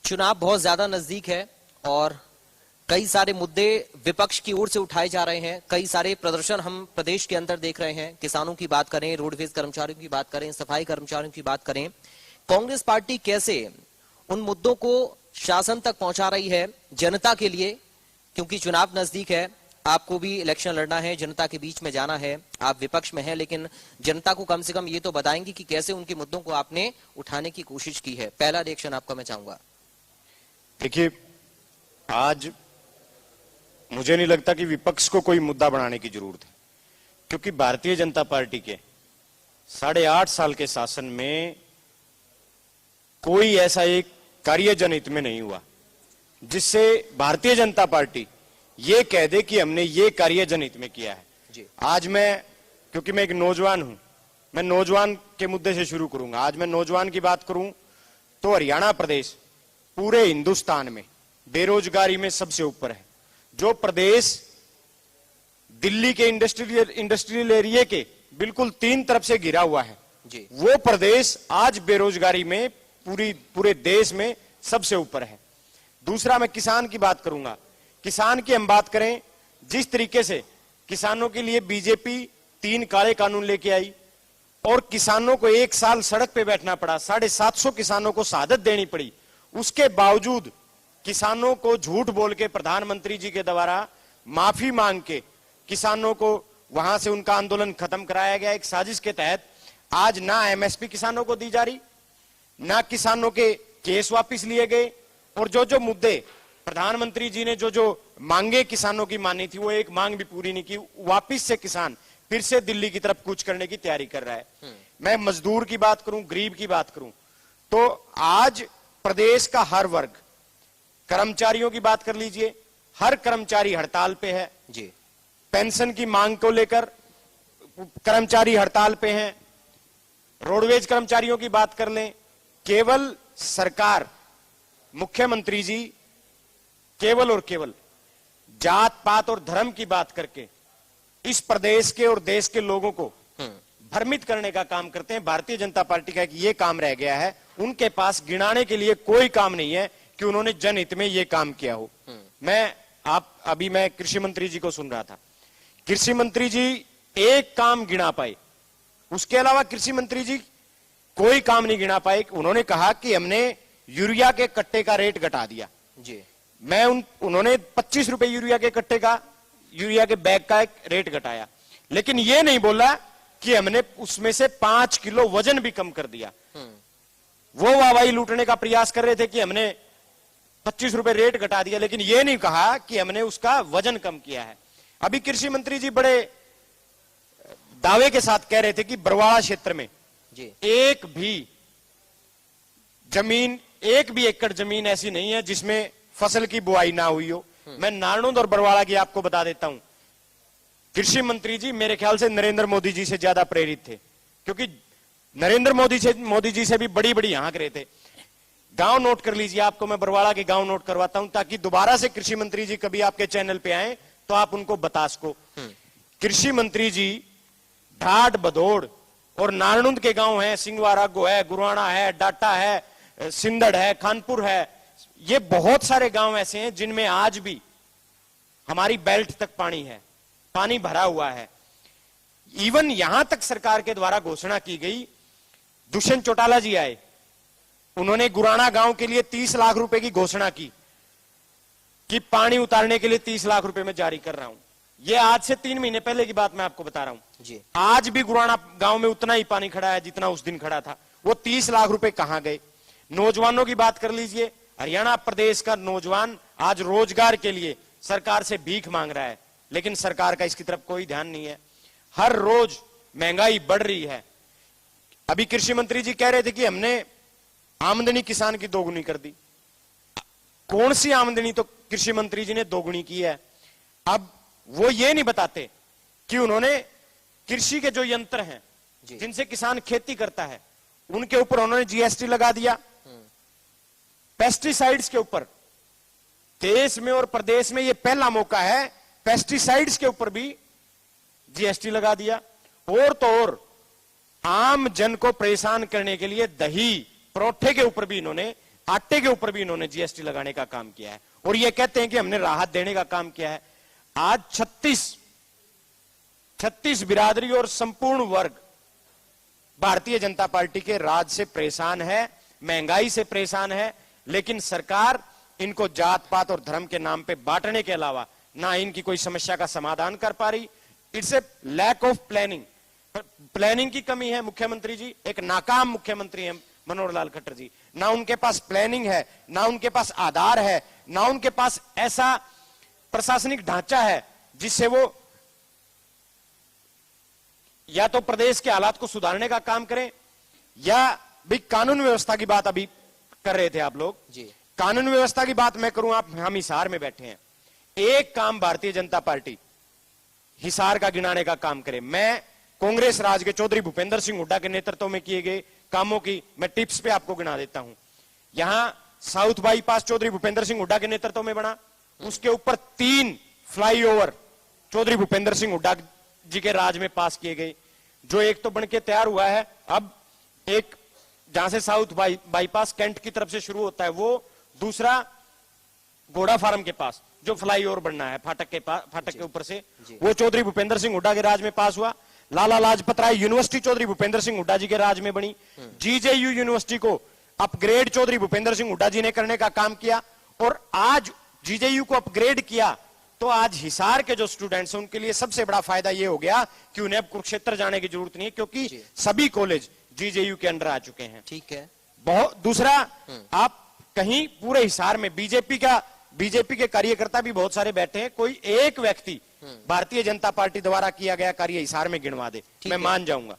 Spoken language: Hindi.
चुनाव बहुत ज्यादा नजदीक है और कई सारे मुद्दे विपक्ष की ओर से उठाए जा रहे हैं। कई सारे प्रदर्शन हम प्रदेश के अंदर देख रहे हैं। किसानों की बात करें, रोडवेज कर्मचारियों की बात करें, सफाई कर्मचारियों की बात करें, कांग्रेस पार्टी कैसे उन मुद्दों को शासन तक पहुंचा रही है जनता के लिए, क्योंकि चुनाव नजदीक है, आपको भी इलेक्शन लड़ना है, जनता के बीच में जाना है, आप विपक्ष में हैं, लेकिन जनता को कम से कम ये तो बताएंगे कि कैसे उनके मुद्दों को आपने उठाने की कोशिश की है। पहला रिएक्शन आपका मैं चाहूंगा। देखिए, आज मुझे नहीं लगता कि विपक्ष को कोई मुद्दा बनाने की जरूरत है, क्योंकि भारतीय जनता पार्टी के 8.5 साल के शासन में कोई ऐसा एक कार्य जनहित में नहीं हुआ जिससे भारतीय जनता पार्टी ये कह दे कि हमने ये कार्य जनहित में किया है जी। आज मैं, क्योंकि मैं एक नौजवान हूं, मैं नौजवान के मुद्दे से शुरू करूंगा। आज मैं नौजवान की बात करूं तो हरियाणा प्रदेश पूरे हिंदुस्तान में बेरोजगारी में सबसे ऊपर है। जो प्रदेश दिल्ली के इंडस्ट्रियल एरिया के बिल्कुल 3 तरफ से घिरा हुआ है जी, वो प्रदेश आज बेरोजगारी में पूरे देश में सबसे ऊपर है। दूसरा, मैं किसान की बात करूंगा। किसान की हम बात करें, जिस तरीके से किसानों के लिए बीजेपी 3 काले कानून लेके आई और किसानों को 1 साल सड़क पे बैठना पड़ा, 750 किसानों को शहादत देनी पड़ी, उसके बावजूद किसानों को झूठ बोल के प्रधानमंत्री जी के द्वारा माफी मांग के किसानों को वहां से उनका आंदोलन खत्म कराया गया। एक साजिश के तहत आज ना एमएसपी किसानों को दी जा रही, ना किसानों के केस वापस लिए गए, और जो मुद्दे प्रधानमंत्री जी ने जो मांगे किसानों की मानी थी, वो एक मांग भी पूरी नहीं की। वापिस से किसान फिर से दिल्ली की तरफ कूच करने की तैयारी कर रहा है। मैं मजदूर की बात करूं, गरीब की बात करूं, तो आज प्रदेश का हर वर्ग, कर्मचारियों की बात कर लीजिए, हर कर्मचारी हड़ताल पे है जी। पेंशन की मांग को लेकर कर्मचारी हड़ताल पे हैं। रोडवेज कर्मचारियों की बात कर लें, केवल सरकार, मुख्यमंत्री जी केवल और केवल जात पात और धर्म की बात करके इस प्रदेश के और देश के लोगों को भ्रमित करने का काम करते हैं। भारतीय जनता पार्टी का ये काम रह गया है, उनके पास गिनाने के लिए कोई काम नहीं है कि उन्होंने जनहित में ये काम किया हो। मैं कृषि मंत्री जी को सुन रहा था, कृषि मंत्री जी एक काम गिना पाए, उसके अलावा कृषि मंत्री जी कोई काम नहीं गिना पाए। उन्होंने कहा कि हमने यूरिया के कट्टे का रेट घटा दिया जी। उन्होंने 25 रुपए यूरिया के कट्टे का, यूरिया के बैग का एक रेट घटाया, लेकिन ये नहीं बोला कि हमने उसमें से 5 किलो वजन भी कम कर दिया। वो वाहवाही लूटने का प्रयास कर रहे थे कि हमने 25 रुपए रेट घटा दिया, लेकिन ये नहीं कहा कि हमने उसका वजन कम किया है। अभी कृषि मंत्री जी बड़े दावे के साथ कह रहे थे कि बरवाड़ा क्षेत्र में जी एक भी एकड़ जमीन ऐसी नहीं है जिसमें फसल की बुआई ना हुई हो। मैं नारनौंद और बरवाड़ा की आपको बता देता हूं, कृषि मंत्री जी मेरे ख्याल से नरेंद्र मोदी जी से ज्यादा प्रेरित थे, क्योंकि नरेंद्र मोदी जी से भी बड़ी बड़ी यहां रहे थे। गांव नोट कर लीजिए, आपको मैं बरवाड़ा के गांव नोट करवाता हूं, ताकि दोबारा से कृषि मंत्री जी कभी आपके चैनल पे आए तो आप उनको बता सको। कृषि मंत्री जी ढाट, भदौड़ और नारनौंद के गांव हैं, सिंगवारा गो है, गुरुआना है, डाटा है, सिंदड़ है, खानपुर है, ये बहुत सारे गांव ऐसे हैं जिनमें आज भी हमारी बेल्ट तक पानी है, पानी भरा हुआ है। इवन यहां तक सरकार के द्वारा घोषणा की गई, दुष्यंत चौटाला जी आए, उन्होंने गुराना गांव के लिए 30 लाख रुपए की घोषणा की कि पानी उतारने के लिए 30 लाख रुपए में जारी कर रहा हूं। ये आज से 3 महीने पहले की बात मैं आपको बता रहा हूं जी। आज भी गुराना गांव में उतना ही पानी खड़ा है जितना उस दिन खड़ा था। वो 30 लाख रुपए कहां गए? नौजवानों की बात कर लीजिए, हरियाणा प्रदेश का नौजवान आज रोजगार के लिए सरकार से भीख मांग रहा है, लेकिन सरकार का इसकी तरफ कोई ध्यान नहीं है। हर रोज महंगाई बढ़ रही है। अभी कृषि मंत्री जी कह रहे थे कि हमने आमदनी किसान की दोगुनी कर दी। कौन सी आमदनी तो कृषि मंत्री जी ने दोगुनी की है? अब वो ये नहीं बताते कि उन्होंने कृषि के जो यंत्र हैं जिनसे किसान खेती करता है, उनके ऊपर उन्होंने जीएसटी लगा दिया। पेस्टिसाइड्स के ऊपर देश में और प्रदेश में ये पहला मौका है, पेस्टिसाइड्स के ऊपर भी जीएसटी लगा दिया। और तो और आम जन को परेशान करने के लिए दही, परोठे के ऊपर भी इन्होंने आटे के ऊपर भी इन्होंने जीएसटी लगाने का काम किया है और ये कहते हैं कि हमने राहत देने का काम किया है। आज 36 बिरादरी और संपूर्ण वर्ग भारतीय जनता पार्टी के राज से परेशान है, महंगाई से परेशान है, लेकिन सरकार इनको जात पात और धर्म के नाम पे बांटने के अलावा ना इनकी कोई समस्या का समाधान कर पा रही। It's a lack of planning की कमी है मुख्यमंत्री जी। एक नाकाम मुख्यमंत्री है मनोहर लाल खट्टर जी। ना उनके पास प्लानिंग है, ना उनके पास आधार है, ना उनके पास ऐसा प्रशासनिक ढांचा है जिससे वो या तो प्रदेश के हालात को सुधारने का काम करें, या भी कानून व्यवस्था की बात अभी कर रहे थे आप लोग जी। कानून व्यवस्था की बात मैं करूं, हम हिसार में बैठे हैं, एक काम भारतीय जनता पार्टी हिसार का गिनाने का काम करे। मैं कांग्रेस राज के चौधरी भूपेंद्र सिंह हुड्डा के नेतृत्व में किए गए कामों की मैं टिप्स पे आपको गिना देता हूं। यहां साउथ बाईपास चौधरी भूपेंद्र सिंह हुड्डा के नेतृत्व में बना, उसके ऊपर 3 फ्लाईओवर चौधरी भूपेंद्र सिंह हुड्डा जी के राज में पास किए गए, जो एक तो बनके तैयार हुआ है, अब एक जहां से साउथ बाईपास कैंट की तरफ से शुरू होता है, वो दूसरा घोड़ा फार्म के पास जो फ्लाईओवर बनना है फाटक के ऊपर से, वो चौधरी भूपेंद्र सिंह हुड्डा के राज में पास हुआ। लाला लाजपत राय यूनिवर्सिटी चौधरी भूपेंद्र सिंह हुड्डा जी के राज में बनी। जीजेयू यूनिवर्सिटी को अपग्रेड चौधरी भूपेंद्र सिंह हुड्डा जी ने करने का काम किया, और आज जीजेयू को अपग्रेड किया तो आज हिसार के जो स्टूडेंट्स हैं उनके लिए सबसे बड़ा फायदा यह हो गया कि उन्हें अब कुरुक्षेत्र जाने की जरूरत नहीं है, क्योंकि सभी कॉलेज जीजेयू के अंडर आ चुके हैं। ठीक है। बहुत दूसरा, आप कहीं पूरे हिसार में बीजेपी के कार्यकर्ता भी बहुत सारे बैठे हैं, कोई एक व्यक्ति भारतीय जनता पार्टी द्वारा किया गया कार्य हिसार में गिनवा दे, मैं मान जाऊंगा।